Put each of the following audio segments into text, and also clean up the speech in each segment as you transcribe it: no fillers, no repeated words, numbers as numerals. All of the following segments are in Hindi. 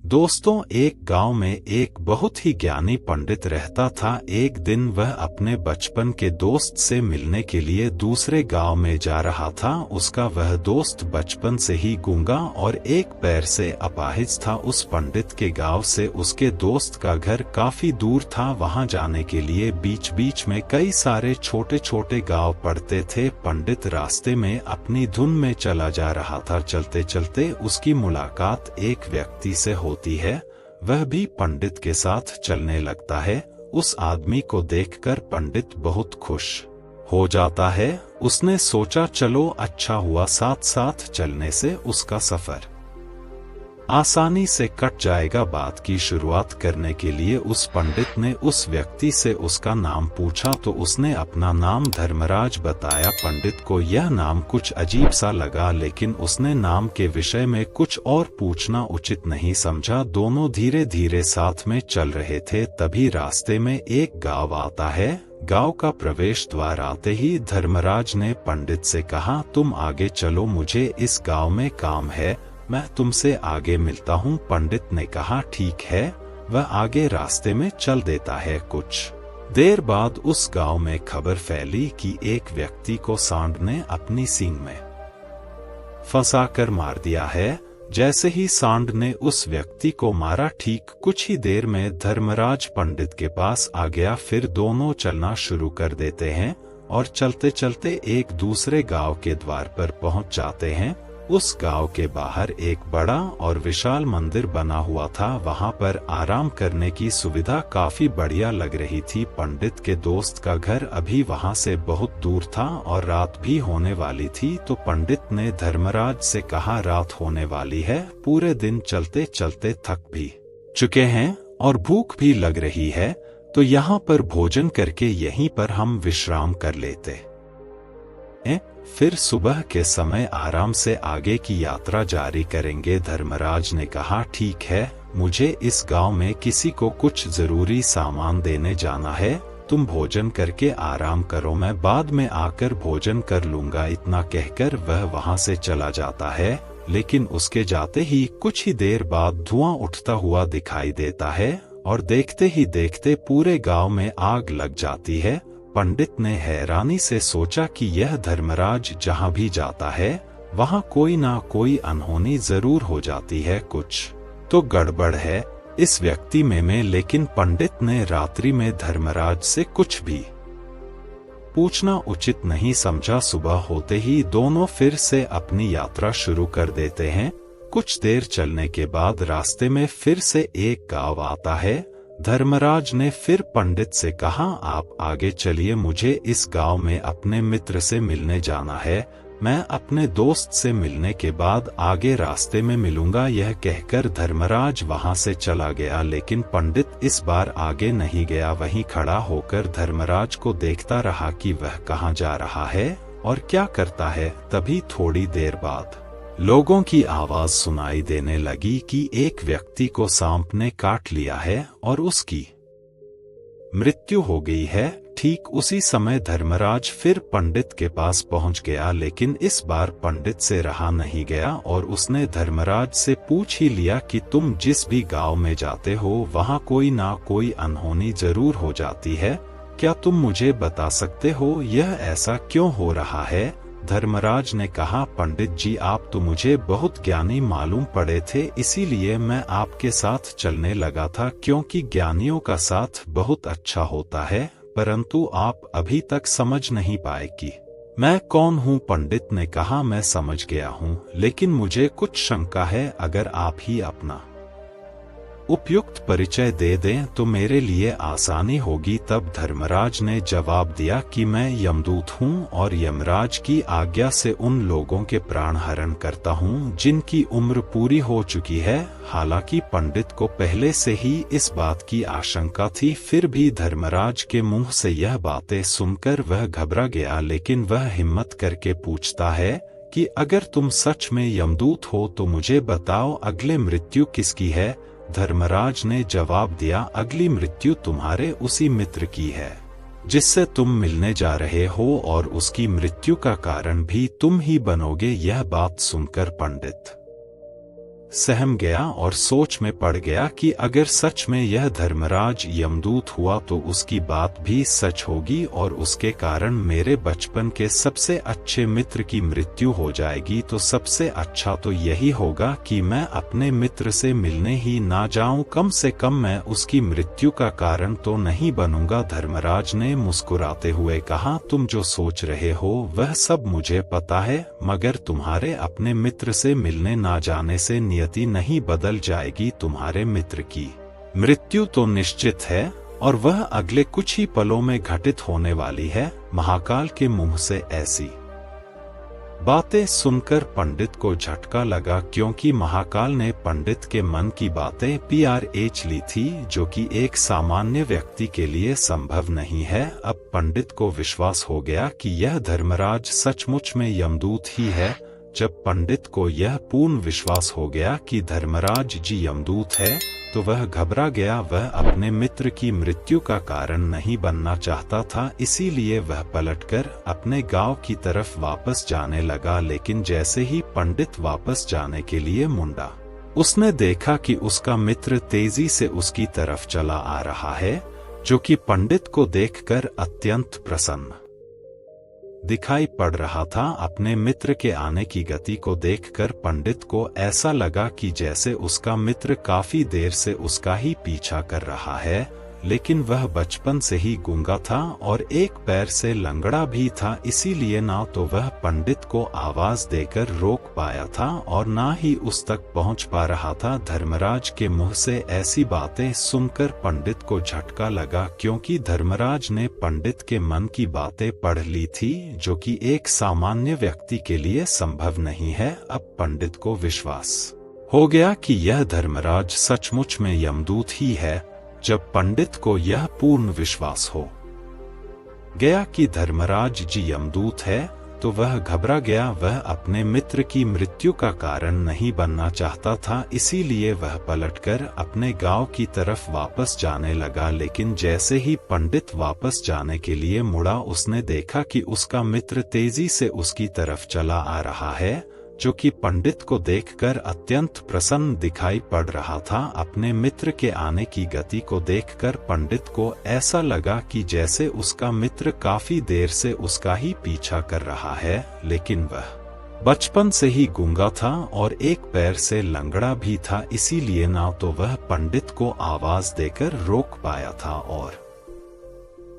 दोस्तों, एक गांव में एक बहुत ही ज्ञानी पंडित रहता था। एक दिन वह अपने बचपन के दोस्त से मिलने के लिए दूसरे गांव में जा रहा था। उसका वह दोस्त बचपन से ही गूंगा और एक पैर से अपाहिज था। उस पंडित के गांव से उसके दोस्त का घर काफी दूर था। वहां जाने के लिए बीच बीच में कई सारे छोटे छोटे गांव पड़ते थे। पंडित रास्ते में अपनी धुन में चला जा रहा था। चलते चलते उसकी मुलाकात एक व्यक्ति से होती है। वह भी पंडित के साथ चलने लगता है। उस आदमी को देखकर पंडित बहुत खुश हो जाता है। उसने सोचा, चलो अच्छा हुआ, साथ साथ चलने से उसका सफर आसानी से कट जाएगा। बात की शुरुआत करने के लिए उस पंडित ने उस व्यक्ति से उसका नाम पूछा तो उसने अपना नाम धर्मराज बताया। पंडित को यह नाम कुछ अजीब सा लगा, लेकिन उसने नाम के विषय में कुछ और पूछना उचित नहीं समझा। दोनों धीरे धीरे साथ में चल रहे थे। तभी रास्ते में एक गांव आता है। गांव का प्रवेश द्वार आते ही धर्मराज ने पंडित से कहा, तुम आगे चलो, मुझे इस गांव में काम है, मैं तुमसे आगे मिलता हूँ। पंडित ने कहा, ठीक है। वह आगे रास्ते में चल देता है। कुछ देर बाद उस गांव में खबर फैली कि एक व्यक्ति को सांड ने अपनी सींग में फंसाकर मार दिया है। जैसे ही सांड ने उस व्यक्ति को मारा, ठीक कुछ ही देर में धर्मराज पंडित के पास आ गया। फिर दोनों चलना शुरू कर देते हैं और चलते चलते एक दूसरे गांव के द्वार पर पहुंच जाते हैं। उस गांव के बाहर एक बड़ा और विशाल मंदिर बना हुआ था। वहां पर आराम करने की सुविधा काफी बढ़िया लग रही थी। पंडित के दोस्त का घर अभी वहां से बहुत दूर था और रात भी होने वाली थी। तो पंडित ने धर्मराज से कहा, रात होने वाली है, पूरे दिन चलते चलते थक भी चुके हैं और भूख भी लग रही है, तो यहाँ पर भोजन करके यहीं पर हम विश्राम कर लेते हैं, फिर सुबह के समय आराम से आगे की यात्रा जारी करेंगे। धर्मराज ने कहा, ठीक है, मुझे इस गांव में किसी को कुछ जरूरी सामान देने जाना है, तुम भोजन करके आराम करो, मैं बाद में आकर भोजन कर लूंगा। इतना कहकर वह वहां से चला जाता है। लेकिन उसके जाते ही कुछ ही देर बाद धुआं उठता हुआ दिखाई देता है और देखते ही देखते पूरे गांव में आग लग जाती है। पंडित ने हैरानी से सोचा कि यह धर्मराज जहां भी जाता है वहां कोई ना कोई अनहोनी जरूर हो जाती है, कुछ तो गड़बड़ है इस व्यक्ति में। लेकिन पंडित ने रात्रि में धर्मराज से कुछ भी पूछना उचित नहीं समझा। सुबह होते ही दोनों फिर से अपनी यात्रा शुरू कर देते हैं। कुछ देर चलने के बाद रास्ते में फिर से एक गांव आता है। धर्मराज ने फिर पंडित से कहा, आप आगे चलिए, मुझे इस गांव में अपने मित्र से मिलने जाना है, मैं अपने दोस्त से मिलने के बाद आगे रास्ते में मिलूंगा। यह कहकर धर्मराज वहां से चला गया। लेकिन पंडित इस बार आगे नहीं गया, वहीं खड़ा होकर धर्मराज को देखता रहा कि वह कहां जा रहा है और क्या करता है। तभी थोड़ी देर बाद लोगों की आवाज सुनाई देने लगी कि एक व्यक्ति को सांप ने काट लिया है और उसकी मृत्यु हो गई है। ठीक उसी समय धर्मराज फिर पंडित के पास पहुंच गया, लेकिन इस बार पंडित से रहा नहीं गया और उसने धर्मराज से पूछ ही लिया कि तुम जिस भी गांव में जाते हो वहां कोई ना कोई अनहोनी जरूर हो जाती है, क्या तुम मुझे बता सकते हो यह ऐसा क्यों हो रहा है? धर्मराज ने कहा, पंडित जी, आप तो मुझे बहुत ज्ञानी मालूम पड़े थे, इसीलिए मैं आपके साथ चलने लगा था, क्योंकि ज्ञानियों का साथ बहुत अच्छा होता है, परंतु आप अभी तक समझ नहीं पाए कि मैं कौन हूँ। पंडित ने कहा, मैं समझ गया हूँ, लेकिन मुझे कुछ शंका है, अगर आप ही अपना उपयुक्त परिचय दे दें तो मेरे लिए आसानी होगी। तब धर्मराज ने जवाब दिया कि मैं यमदूत हूँ और यमराज की आज्ञा से उन लोगों के प्राण हरण करता हूँ जिनकी उम्र पूरी हो चुकी है। हालांकि पंडित को पहले से ही इस बात की आशंका थी, फिर भी धर्मराज के मुंह से यह बातें सुनकर वह घबरा गया। लेकिन वह हिम्मत करके पूछता है कि अगर तुम सच में यमदूत हो तो मुझे बताओ, अगले मृत्यु किसकी है? धर्मराज ने जवाब दिया, अगली मृत्यु तुम्हारे उसी मित्र की है जिससे तुम मिलने जा रहे हो और उसकी मृत्यु का कारण भी तुम ही बनोगे। यह बात सुनकर पंडित सहम गया और सोच में पड़ गया कि अगर सच में यह धर्मराज यमदूत हुआ तो उसकी बात भी सच होगी और उसके कारण मेरे बचपन के सबसे अच्छे मित्र की मृत्यु हो जाएगी। तो सबसे अच्छा तो यही होगा कि मैं अपने मित्र से मिलने ही ना जाऊं, कम से कम मैं उसकी मृत्यु का कारण तो नहीं बनूंगा। धर्मराज ने मुस्कुराते हुए कहा, तुम जो सोच रहे हो वह सब मुझे पता है, मगर तुम्हारे अपने मित्र से मिलने ना जाने से नियति नहीं बदल जाएगी। तुम्हारे मित्र की मृत्यु तो निश्चित है और वह अगले कुछ ही पलों में घटित होने वाली है। महाकाल के मुंह से ऐसी बातें सुनकर पंडित को झटका लगा, क्योंकि महाकाल ने पंडित के मन की बातें पीछ ली थी, जो कि एक सामान्य व्यक्ति के लिए संभव नहीं है। अब पंडित को विश्वास हो गया कि यह धर्मराज सचमुच में यमदूत ही है। जब पंडित को यह पूर्ण विश्वास हो गया कि धर्मराज जी यमदूत है, तो वह घबरा गया। वह अपने मित्र की मृत्यु का कारण नहीं बनना चाहता था, इसीलिए वह पलटकर अपने गांव की तरफ वापस जाने लगा। लेकिन जैसे ही पंडित वापस जाने के लिए मुड़ा, उसने देखा कि उसका मित्र तेजी से उसकी तरफ चला आ रहा है, जो कि पंडित को देखकर अत्यंत प्रसन्न दिखाई पड़ रहा था। अपने मित्र के आने की गति को देखकर पंडित को ऐसा लगा कि जैसे उसका मित्र काफी देर से उसका ही पीछा कर रहा है, लेकिन वह बचपन से ही गूंगा था और एक पैर से लंगड़ा भी था, इसीलिए ना तो वह पंडित को आवाज देकर रोक पाया था और ना ही उस तक पहुंच पा रहा था। धर्मराज के मुंह से ऐसी बातें सुनकर पंडित को झटका लगा, क्योंकि धर्मराज ने पंडित के मन की बातें पढ़ ली थी, जो कि एक सामान्य व्यक्ति के लिए संभव नहीं है। अब पंडित को विश्वास हो गया कि यह धर्मराज सचमुच में यमदूत ही है। जब पंडित को यह पूर्ण विश्वास हो गया कि धर्मराज जी यमदूत है, तो वह घबरा गया। वह अपने मित्र की मृत्यु का कारण नहीं बनना चाहता था, इसीलिए वह पलटकर अपने गांव की तरफ वापस जाने लगा। लेकिन जैसे ही पंडित वापस जाने के लिए मुड़ा, उसने देखा कि उसका मित्र तेजी से उसकी तरफ चला आ रहा है, जो कि पंडित को देखकर अत्यंत प्रसन्न दिखाई पड़ रहा था। अपने मित्र के आने की गति को देखकर पंडित को ऐसा लगा कि जैसे उसका मित्र काफी देर से उसका ही पीछा कर रहा है, लेकिन वह बचपन से ही गूंगा था और एक पैर से लंगड़ा भी था, इसीलिए ना तो वह पंडित को आवाज देकर रोक पाया था और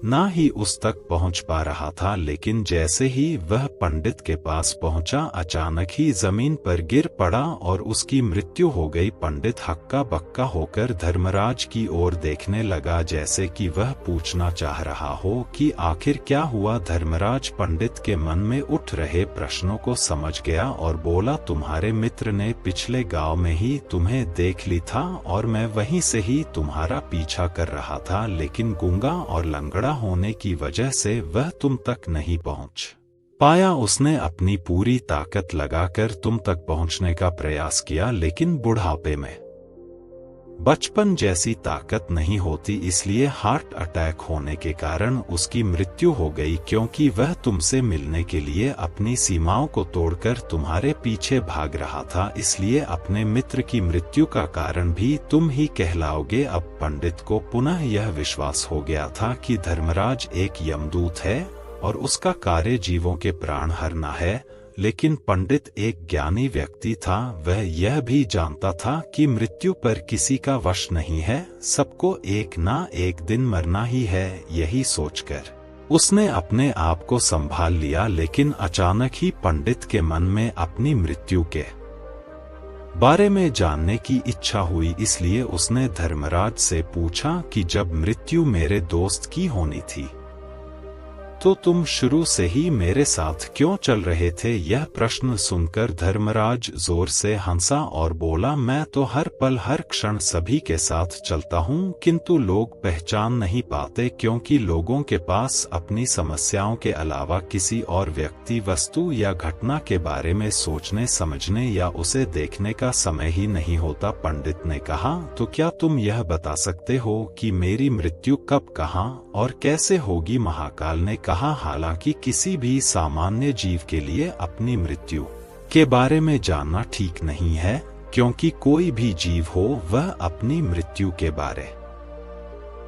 ना ही उस तक पहुंच पा रहा था। लेकिन जैसे ही वह पंडित के पास पहुंचा, अचानक ही जमीन पर गिर पड़ा और उसकी मृत्यु हो गई। पंडित हक्का बक्का होकर धर्मराज की ओर देखने लगा, जैसे कि वह पूछना चाह रहा हो कि आखिर क्या हुआ। धर्मराज पंडित के मन में उठ रहे प्रश्नों को समझ गया और बोला, तुम्हारे मित्र ने पिछले गांव में ही तुम्हें देख ली था और मैं वहीं से ही तुम्हारा पीछा कर रहा था, लेकिन गूंगा और लंगड़ा होने की वजह से वह तुम तक नहीं पहुंच पाया। उसने अपनी पूरी ताकत लगाकर तुम तक पहुंचने का प्रयास किया, लेकिन बुढ़ापे में बचपन जैसी ताकत नहीं होती, इसलिए हार्ट अटैक होने के कारण उसकी मृत्यु हो गई, क्योंकि वह तुमसे मिलने के लिए अपनी सीमाओं को तोड़कर तुम्हारे पीछे भाग रहा था। इसलिए अपने मित्र की मृत्यु का कारण भी तुम ही कहलाओगे। अब पंडित को पुनः यह विश्वास हो गया था कि धर्मराज एक यमदूत है और उसका कार्य जीवों के प्राण हरना है। लेकिन पंडित एक ज्ञानी व्यक्ति था, वह यह भी जानता था कि मृत्यु पर किसी का वश नहीं है, सबको एक ना एक दिन मरना ही है। यही सोचकर उसने अपने आप को संभाल लिया, लेकिन अचानक ही पंडित के मन में अपनी मृत्यु के बारे में जानने की इच्छा हुई। इसलिए उसने धर्मराज से पूछा कि जब मृत्यु मेरे दोस्त की होनी थी, तो तुम शुरू से ही मेरे साथ क्यों चल रहे थे। यह प्रश्न सुनकर धर्मराज जोर से हंसा और बोला, मैं तो हर पल हर क्षण सभी के साथ चलता हूँ, किंतु लोग पहचान नहीं पाते, क्योंकि लोगों के पास अपनी समस्याओं के अलावा किसी और व्यक्ति, वस्तु या घटना के बारे में सोचने समझने या उसे देखने का समय ही नहीं होता। पंडित ने कहा, तो क्या तुम यह बता सकते हो कि मेरी मृत्यु कब, कहाँ और कैसे होगी। महाकाल ने कहा, हालांकि किसी भी सामान्य जीव के लिए अपनी मृत्यु के बारे में जानना ठीक नहीं है, क्योंकि कोई भी जीव हो वह अपनी मृत्यु के बारे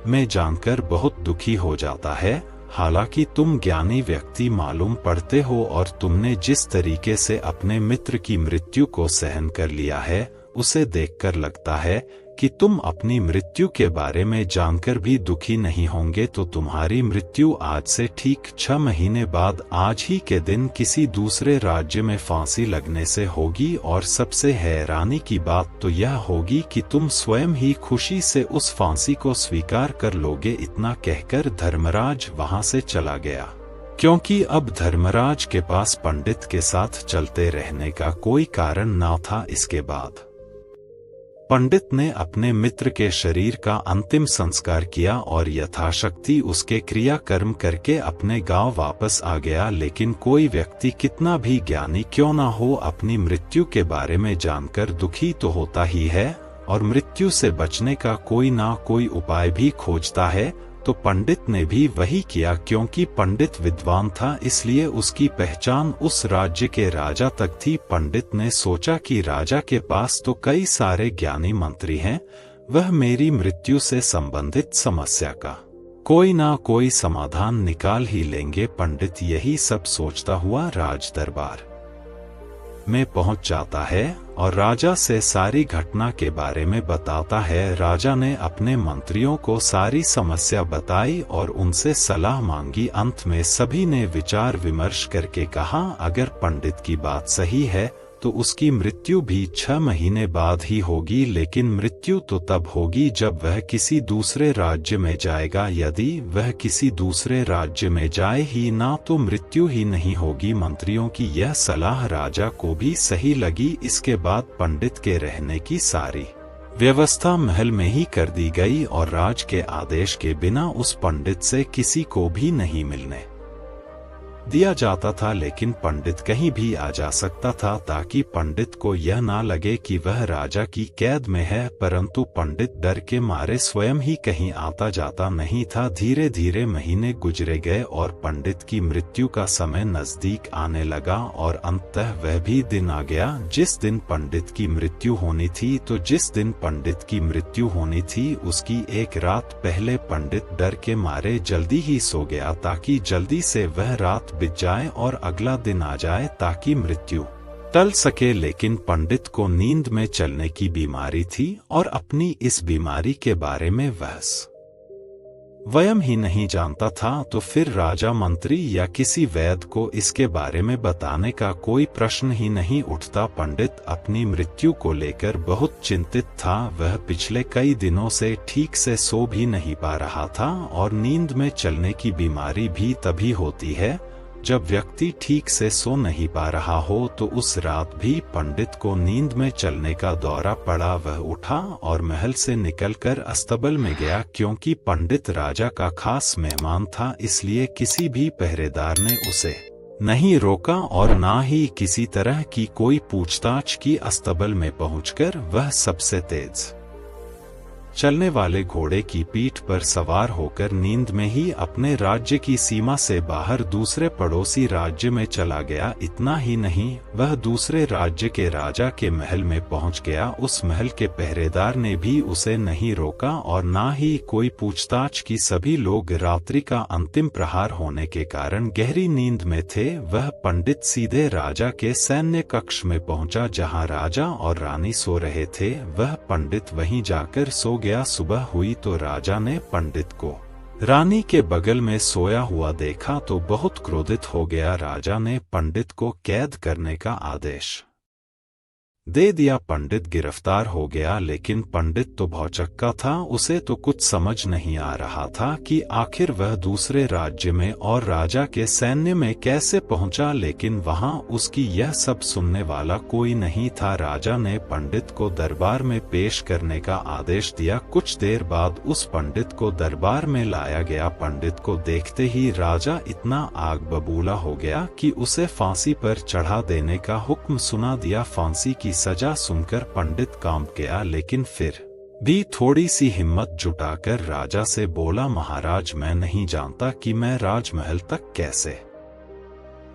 में जानकर बहुत दुखी हो जाता है। हालांकि तुम ज्ञानी व्यक्ति मालूम पड़ते हो और तुमने जिस तरीके से अपने मित्र की मृत्यु को सहन कर लिया है, उसे देखकर लगता है कि तुम अपनी मृत्यु के बारे में जानकर भी दुखी नहीं होंगे। तो तुम्हारी मृत्यु आज से ठीक 6 महीने बाद आज ही के दिन किसी दूसरे राज्य में फांसी लगने से होगी। और सबसे हैरानी की बात तो यह होगी कि तुम स्वयं ही खुशी से उस फांसी को स्वीकार कर लोगे। इतना कहकर धर्मराज वहां से चला गया, क्योंकि अब धर्मराज के पास पंडित के साथ चलते रहने का कोई कारण न था। इसके बाद पंडित ने अपने मित्र के शरीर का अंतिम संस्कार किया और यथाशक्ति उसके क्रियाकर्म करके अपने गांव वापस आ गया। लेकिन कोई व्यक्ति कितना भी ज्ञानी क्यों ना हो, अपनी मृत्यु के बारे में जानकर दुखी तो होता ही है और मृत्यु से बचने का कोई ना कोई उपाय भी खोजता है। तो पंडित ने भी वही किया। क्योंकि पंडित विद्वान था, इसलिए उसकी पहचान उस राज्य के राजा तक थी। पंडित ने सोचा कि राजा के पास तो कई सारे ज्ञानी मंत्री हैं, वह मेरी मृत्यु से संबंधित समस्या का कोई ना कोई समाधान निकाल ही लेंगे। पंडित यही सब सोचता हुआ राज दरबार में पहुंच जाता है और राजा से सारी घटना के बारे में बताता है। राजा ने अपने मंत्रियों को सारी समस्या बताई और उनसे सलाह मांगी। अंत में सभी ने विचार विमर्श करके कहा, अगर पंडित की बात सही है तो उसकी मृत्यु भी 6 महीने बाद ही होगी। लेकिन मृत्यु तो तब होगी जब वह किसी दूसरे राज्य में जाएगा। यदि वह किसी दूसरे राज्य में जाए ही ना तो मृत्यु ही नहीं होगी। मंत्रियों की यह सलाह राजा को भी सही लगी। इसके बाद पंडित के रहने की सारी व्यवस्था महल में ही कर दी गई और राज के आदेश के बिना उस पंडित से किसी को भी नहीं मिलने दिया जाता था। लेकिन पंडित कहीं भी आ जा सकता था ताकि पंडित को यह ना लगे कि वह राजा की कैद में है। परंतु पंडित डर के मारे स्वयं ही कहीं आता जाता नहीं था। धीरे धीरे महीने गुजरे गए और पंडित की मृत्यु का समय नजदीक आने लगा और अंततः वह भी दिन आ गया जिस दिन पंडित की मृत्यु होनी थी। तो जिस दिन पंडित की मृत्यु होनी थी उसकी एक रात पहले पंडित डर के मारे जल्दी ही सो गया ताकि जल्दी से वह रात बीत जाए और अगला दिन आ जाए ताकि मृत्यु टल सके। लेकिन पंडित को नींद में चलने की बीमारी थी और अपनी इस बीमारी के बारे में वह स्वयं ही नहीं जानता था। तो फिर राजा, मंत्री या किसी वैद्य को इसके बारे में बताने का कोई प्रश्न ही नहीं उठता। पंडित अपनी मृत्यु को लेकर बहुत चिंतित था। वह पिछले कई दिनों से ठीक से सो भी नहीं पा रहा था और नींद में चलने की बीमारी भी तभी होती है जब व्यक्ति ठीक से सो नहीं पा रहा हो। तो उस रात भी पंडित को नींद में चलने का दौरा पड़ा। वह उठा और महल से निकलकर अस्तबल में गया। क्योंकि पंडित राजा का खास मेहमान था, इसलिए किसी भी पहरेदार ने उसे नहीं रोका और ना ही किसी तरह की कोई पूछताछ की। अस्तबल में पहुंचकर वह सबसे तेज चलने वाले घोड़े की पीठ पर सवार होकर नींद में ही अपने राज्य की सीमा से बाहर दूसरे पड़ोसी राज्य में चला गया। इतना ही नहीं, वह दूसरे राज्य के राजा के महल में पहुंच गया। उस महल के पहरेदार ने भी उसे नहीं रोका और ना ही कोई पूछताछ की। सभी लोग रात्रि का अंतिम प्रहार होने के कारण गहरी नींद में थे। वह पंडित सीधे राजा के सैन्य कक्ष में पहुंचा जहां राजा और रानी सो रहे थे। वह पंडित वहीं जाकर सो गया। सुबह हुई तो राजा ने पंडित को रानी के बगल में सोया हुआ देखा तो बहुत क्रोधित हो गया। राजा ने पंडित को कैद करने का आदेश दे दिया। पंडित गिरफ्तार हो गया, लेकिन पंडित तो भौचक्का था। उसे तो कुछ समझ नहीं आ रहा था कि आखिर वह दूसरे राज्य में और राजा के सैन्य में कैसे पहुंचा। लेकिन वहां उसकी यह सब सुनने वाला कोई नहीं था। राजा ने पंडित को दरबार में पेश करने का आदेश दिया। कुछ देर बाद उस पंडित को दरबार में लाया गया। पंडित को देखते ही राजा इतना आग बबूला हो गया कि उसे फांसी पर चढ़ा देने का हुक्म सुना दिया। फांसी की सजा सुनकर पंडित कांप गया, लेकिन फिर भी थोड़ी सी हिम्मत जुटाकर राजा से बोला, महाराज, मैं नहीं जानता कि मैं राजमहल तक कैसे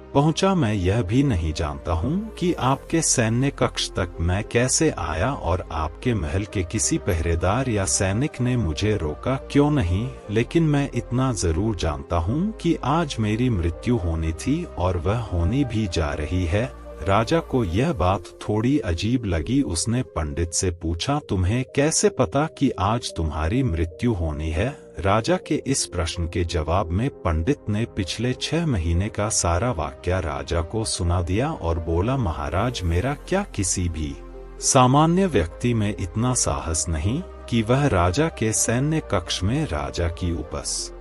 पहुंचा। मैं यह भी नहीं जानता हूं कि आपके सैन्य कक्ष तक मैं कैसे आया और आपके महल के किसी पहरेदार या सैनिक ने मुझे रोका क्यों नहीं, लेकिन मैं इतना जरूर जानता हूं कि आज मेरी मृत्यु होनी थी और वह होनी भी जा रही है। राजा को यह बात थोड़ी अजीब लगी। उसने पंडित से पूछा, तुम्हें कैसे पता कि आज तुम्हारी मृत्यु होनी है? राजा के इस प्रश्न के जवाब में पंडित ने पिछले 6 महीने का सारा वाकया राजा को सुना दिया और बोला, महाराज, मेरा क्या किसी भी सामान्य व्यक्ति में इतना साहस नहीं कि वह राजा के सैन्य कक्ष में राजा की उपस्थिति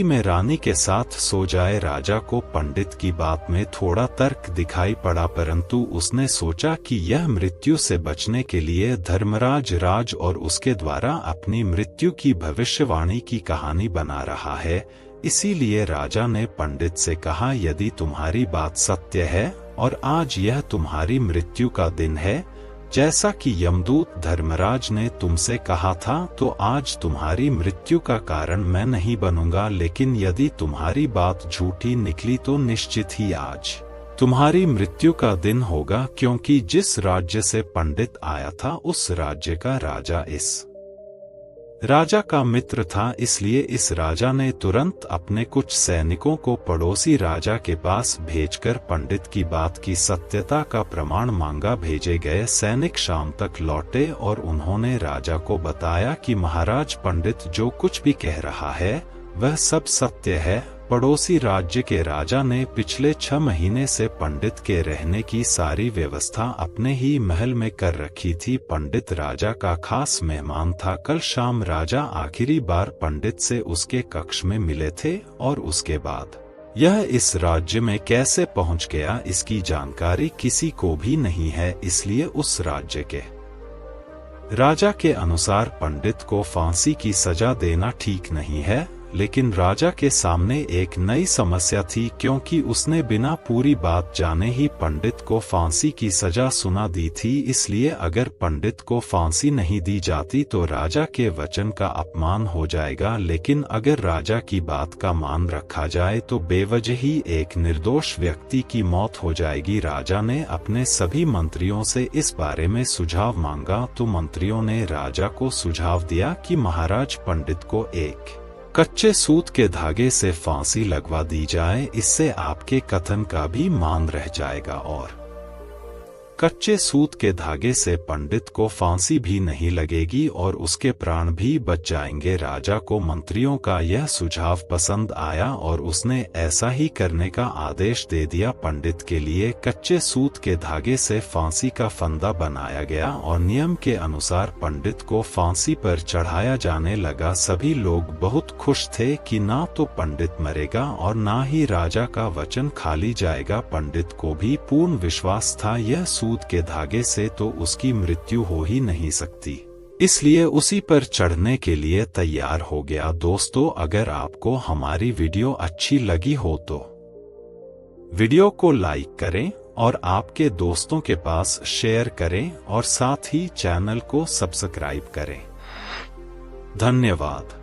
में रानी के साथ सो जाए। राजा को पंडित की बात में थोड़ा तर्क दिखाई पड़ा, परंतु उसने सोचा कि यह मृत्यु से बचने के लिए धर्मराज राज और उसके द्वारा अपनी मृत्यु की भविष्यवाणी की कहानी बना रहा है। इसीलिए राजा ने पंडित से कहा, यदि तुम्हारी बात सत्य है और आज यह तुम्हारी मृत्यु का दिन है, जैसा कि यमदूत धर्मराज ने तुमसे कहा था, तो आज तुम्हारी मृत्यु का कारण मैं नहीं बनूंगा। लेकिन यदि तुम्हारी बात झूठी निकली तो निश्चित ही आज तुम्हारी मृत्यु का दिन होगा, क्योंकि जिस राज्य से पंडित आया था उस राज्य का राजा इस राजा का मित्र था। इसलिए इस राजा ने तुरंत अपने कुछ सैनिकों को पड़ोसी राजा के पास भेजकर पंडित की बात की सत्यता का प्रमाण मांगा। भेजे गए सैनिक शाम तक लौटे और उन्होंने राजा को बताया कि महाराज, पंडित जो कुछ भी कह रहा है वह सब सत्य है। पड़ोसी राज्य के राजा ने पिछले 6 महीने से पंडित के रहने की सारी व्यवस्था अपने ही महल में कर रखी थी। पंडित राजा का खास मेहमान था। कल शाम राजा आखिरी बार पंडित से उसके कक्ष में मिले थे और उसके बाद यह इस राज्य में कैसे पहुंच गया, इसकी जानकारी किसी को भी नहीं है। इसलिए उस राज्य के राजा के अनुसार पंडित को फांसी की सजा देना ठीक नहीं है। लेकिन राजा के सामने एक नई समस्या थी, क्योंकि उसने बिना पूरी बात जाने ही पंडित को फांसी की सजा सुना दी थी। इसलिए अगर पंडित को फांसी नहीं दी जाती तो राजा के वचन का अपमान हो जाएगा, लेकिन अगर राजा की बात का मान रखा जाए तो बेवजह ही एक निर्दोष व्यक्ति की मौत हो जाएगी। राजा ने अपने सभी मंत्रियों से इस बारे में सुझाव मांगा, तो मंत्रियों ने राजा को सुझाव दिया कि महाराज, पंडित को एक कच्चे सूत के धागे से फांसी लगवा दी जाए, इससे आपके कथन का भी मान रह जाएगा और कच्चे सूत के धागे से पंडित को फांसी भी नहीं लगेगी और उसके प्राण भी बच जाएंगे। राजा को मंत्रियों का यह सुझाव पसंद आया और उसने ऐसा ही करने का आदेश दे दिया। पंडित के लिए कच्चे सूत के धागे से फांसी का फंदा बनाया गया और नियम के अनुसार पंडित को फांसी पर चढ़ाया जाने लगा। सभी लोग बहुत खुश थे कि ना तो पंडित मरेगा और ना ही राजा का वचन खाली जाएगा। पंडित को भी पूर्ण विश्वास था यह सूत के धागे से तो उसकी मृत्यु हो ही नहीं सकती, इसलिए उसी पर चढ़ने के लिए तैयार हो गया। दोस्तों, अगर आपको हमारी वीडियो अच्छी लगी हो तो वीडियो को लाइक करें और आपके दोस्तों के पास शेयर करें और साथ ही चैनल को सब्सक्राइब करें। धन्यवाद।